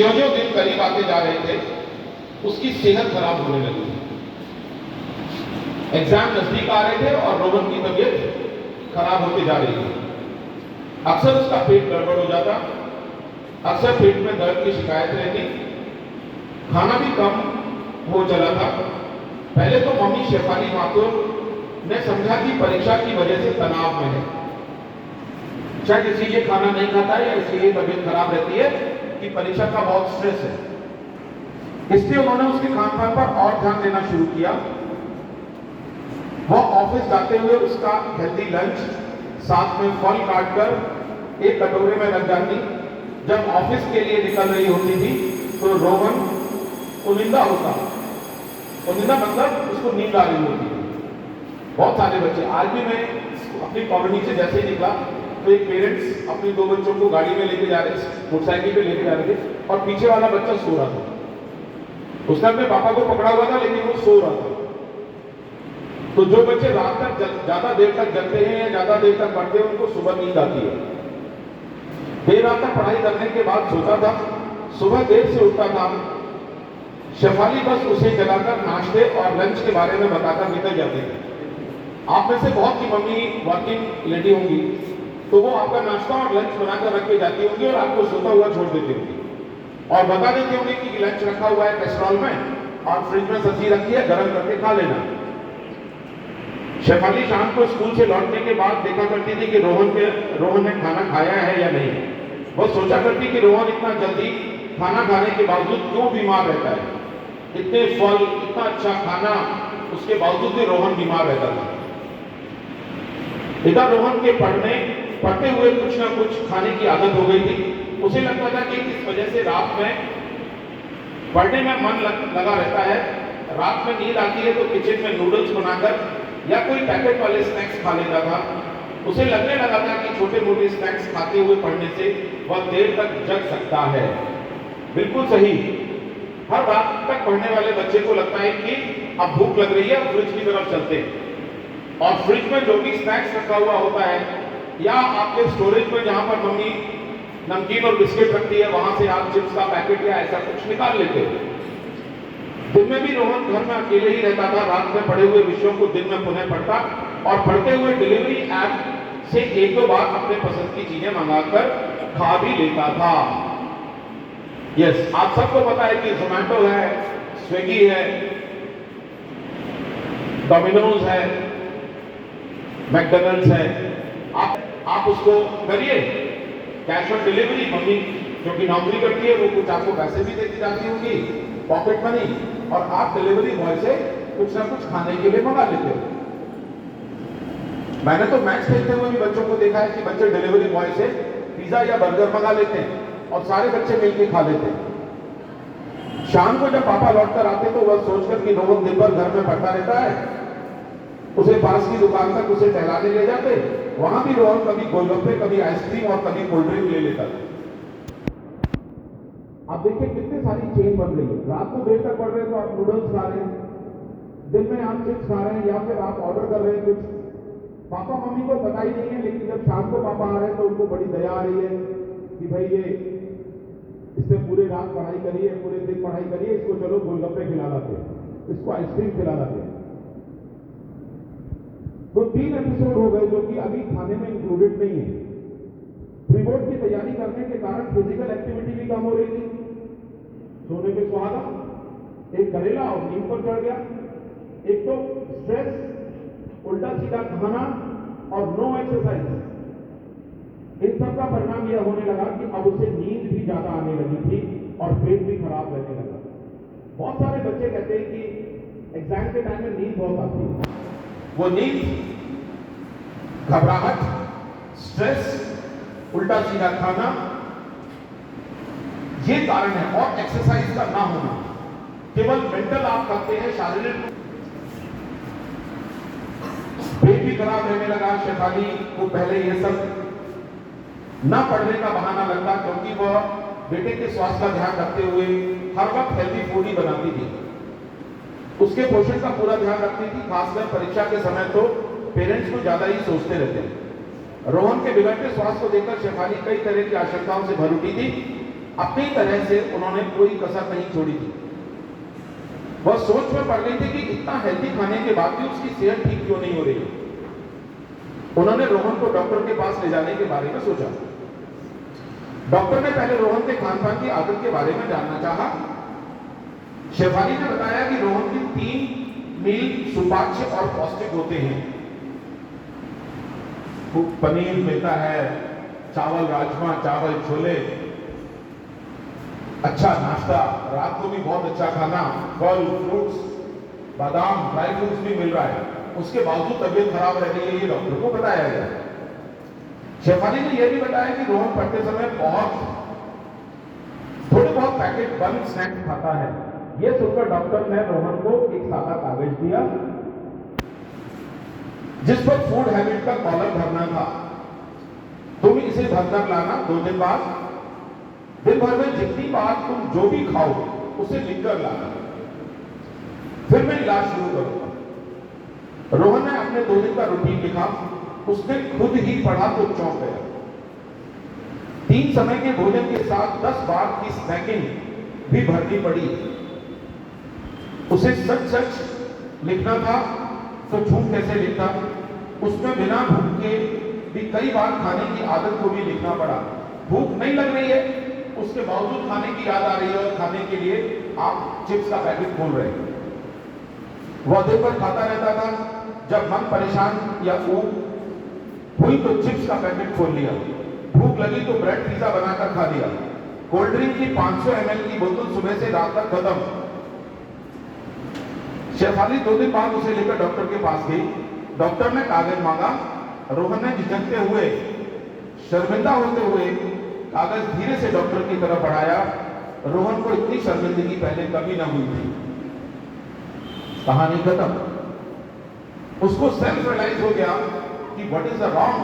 ज्यों ज्यों दिन करीब आते जा रहे थे उसकी सेहत खराब होने लगी। एग्जाम नजदीक आ रहे थे और रोहन की तबीयत खराब होती जा रही थी। अक्सर उसका पेट गड़बड़ हो जाता, अक्सर पेट में दर्द की शिकायत रहती, खाना भी कम हो चला था। पहले तो मम्मी शेफाली माथुर ने समझा कि परीक्षा की वजह से तनाव में है, शायद इसीलिए खाना नहीं खाता है या इसलिए तबीयत खराब रहती है कि परीक्षा का बहुत स्ट्रेस है। इसलिए उन्होंने उसके खान पान पर और ध्यान देना शुरू किया। वो ऑफिस जाते हुए उसका हेल्दी लंच साथ में फल काटकर एक कटोरे में रख जाती। जब ऑफिस के लिए निकल रही होती थी तो रोहन उनिंदा होता, उनिंदा मतलब उसको नींद आ रही होती थी। बहुत सारे बच्चे, आज भी मैं अपनी कॉलोनी से जैसे ही निकला तो एक पेरेंट्स अपने 2 बच्चों को गाड़ी में लेके जा रहे, मोटरसाइकिल पे लेके जा रहे थे और पीछे वाला बच्चा सो रहा था। उसने अपने पापा को पकड़ा हुआ था लेकिन वो सो रहा था। तो जो बच्चे रात तक ज्यादा देर तक जगते हैं या ज्यादा देर तक पढ़ते हैं उनको सुबह नींद आती है। देर रात तक पढ़ाई करने के बाद सोता था, सुबह देर से उठता था। शेफाली बस उसे जगाकर नाश्ते और लंच के बारे में बताकर निकल जाते थे। आप में से बहुत की मम्मी वर्किंग लेडी होंगी तो वो आपका नाश्ता और लंच बनाकर रख के जाती होंगी और आपको सोता हुआ छोड़ देती होंगी और बता देते होंगे कि लंच रखा हुआ है कैस्ट्रॉल में और फ्रिज में सब्जी रखी है, गर्म करके खा लेना। शेफाली शाम को स्कूल से लौटने के बाद देखा करती थी कि रोहन ने खाना खाया है या नहीं। वो सोचा करती कि रोहन इतना जल्दी खाना खाने के बावजूद क्यों बीमार रहता है। इतने फल, इतना अच्छा खाना, उसके बावजूद भी रोहन बीमार रहता था। इधर रोहन के पढ़ते हुए कुछ ना कुछ खाने की आदत हो गई थी। उसे लगता था कि किस वजह से रात में पढ़ने में मन लगा रहता है, रात में नींद आती है तो किचन में नूडल्स बनाकर या कोई पैकेट वाले स्नैक्स खा लेता था। उसे लगने लगा था कि छोटे मोटे स्नैक्स खाते हुए पढ़ने से वह देर तक जग सकता है। बिल्कुल सही, हर रात तक पढ़ने वाले बच्चे को लगता है कि अब भूख लग रही है, फ्रिज की तरफ चलते हैं और फ्रिज में जो भी स्नैक्स रखा हुआ होता है या आपके स्टोरेज में जहां पर मम्मी नमकीन और बिस्किट रखती है वहां से आप चिप्स का पैकेट या ऐसा कुछ निकाल लेते हो। दिन में भी रोहन घर में अकेले ही रहता था, रात में पढ़े हुए विषयों को दिन में पुनः पढ़ता और पढ़ते हुए डिलीवरी ऐप से 1-2 बार अपने पसंद की चीजें मंगाकर खा भी लेता था। यस, आप सबको पता है कि जोमैटो है, स्विगी है, डोमिनोज है, मैकडॉनल्ड्स है, आप उसको करिए कैश ऑन डिलीवरी। मम्मी जो कि नौकरी करती है वो कुछ आपको पैसे भी देती जाती होगी, पॉकेट मनी, और आप डिलीवरी बॉय से कुछ ना कुछ खाने के लिए मंगा लेते हो। मैंने तो मैच खेलते हुए भी बच्चों को देखा है कि बच्चे डिलीवरी बॉय से पिज्जा या बर्गर मंगा लेते हैं और सारे बच्चे मिलकर खा लेते हैं। शाम को जब पापा लौटकर आते तो वह सोचकर कि रोहन दिन भर घर में पढ़ता रहता है, उसे पास की दुकान तक उसे टहलाने ले जाते। वहां भी रोहन कभी गोलगप्पे, कभी आइसक्रीम और कभी कोल्ड ड्रिंक ले लेता था। आप देखिए कितनी सारी चेन बन रही है। रात को देर तक पढ़ रहे हैं तो आप नूडल्स खा रहे हैं, दिन में आप चिप्स खा रहे हैं या फिर आप ऑर्डर कर रहे हैं कुछ। पापा मम्मी को पता ही नहीं है, लेकिन जब शाम को पापा आ रहे हैं तो उनको बड़ी दया आ रही है कि भाई ये इससे पूरे रात पढ़ाई करिए, पूरे दिन पढ़ाई करिए, इसको चलो गोलगप्पे खिला लाते हैं, इसको आइसक्रीम खिला लाते हैं। तो 3 एपिसोड हो गए जो कि अभी खाने में इंक्लूडेड नहीं है। प्री बोर्ड की तैयारी करने के कारण फिजिकल एक्टिविटी भी कम हो रही थी। सोने पे सुहागा, एक करेला और नींद पर चढ़ गया। एक तो स्ट्रेस, उल्टा सीधा खाना और नो एक्सरसाइज, इन सब का परिणाम यह होने लगा कि अब उसे नींद भी ज्यादा आने लगी थी और पेट भी खराब रहने लगा। बहुत सारे बच्चे कहते हैं कि एग्जाम के टाइम में नींद बहुत आती है। वो नींद, घबराहट, स्ट्रेस, उल्टा सीधा खाना, ये कारण है। और एक्सरसाइज का ना होना, केवल मेंटल आप करते हैं, शारीरिक पेट भी खराब रहने लगा। शेफाली को पहले ये सब ना पढ़ने का बहाना लगता क्योंकि वह बेटे के स्वास्थ्य का ध्यान रखते हुए हर वक्त हेल्दी फूड ही बनाती थी, उसके पोषण का पूरा ध्यान रखती थी। खासकर परीक्षा के समय तो पेरेंट्स को ज्यादा ही सोचते रहते हैं। रोहन के बिगड़ते स्वास्थ्य को देखकर शेफाली कई तरह की आशंकाओं से भर उठी थी। अपनी तरह से उन्होंने कोई कसर नहीं छोड़ी थी। वह सोच में पड़ गई थी कि इतना हेल्दी खाने के बाद भी उसकी सेहत ठीक क्यों नहीं हो रही है। उन्होंने रोहन को डॉक्टर के पास ले जाने के बारे में सोचा। डॉक्टर ने पहले रोहन के खान पान की आदत के बारे में जानना चाहा। शेफाली ने बताया कि रोहन की 3 मील सुपाच्य और पौष्टिक होते हैं। पनीर मिलता है, चावल राजमा, चावल छोले, अच्छा नाश्ता, रात को भी बहुत अच्छा खाना, फल फ्रूट्स, बादाम, ड्राई फ्रूट्स भी मिल रहा है। उसके बावजूद तबीयत खराब रह रही है, ये डॉक्टर को बताया गया। शेफाली ने यह भी बताया कि रोहन पढ़ते समय थोड़े बहुत पैकेट बंद स्नैक्स खाता है। यह सुनकर डॉक्टर ने रोहन को एक सादा कागज दिया जिस पर फूड हैबिट का कॉलम भरना था। तुम इसे भरकर लाना 2 दिन बाद। दिन भर में जितनी बार तुम जो भी खाओ उसे लिखकर लाना, फिर मैं इलाज शुरू करूंगा। रोहन ने अपने 2 दिन का रूटीन लिखा। उसने खुद ही पढ़ा तो चौंक गया। 3 समय के भोजन के साथ 10 बार की स्नैकिंग भी भरनी पड़ी। उसे सच सच लिखना था तो झूठ कैसे लिखता। उसमें बिना भूख के भी कई बार खाने की आदत को भी लिखना पड़ा। भूख नहीं लग रही है, उसके बावजूद खाने की याद आ रही है और खाने के लिए आप चिप्स का पैकेट खोल रहे हैं। वह दिन भर खाता रहता था। जब मन परेशान या ऊब हुई तो चिप्स का पैकेट खोल लिया। भूख लगी तो ब्रेड पिज्जा बनाकर खा लिया। कोल्ड ड्रिंक की 500 ml की बोतल सुबह से रात तक खत्म। शेफाली 2 दिन बाद उसे लेकर डॉक्टर के पास गई। डॉक्टर ने कागज मांगा। रोहन ने झिझकते हुए, शर्मिंदा होते हुए कागज धीरे से डॉक्टर की तरफ बढ़ाया। रोहन को इतनी शर्मिंदगी पहले कभी ना हुई थी। कहानी खत्म। उसको सेल्फ रियलाइज हो गया कि व्हाट इज द रॉन्ग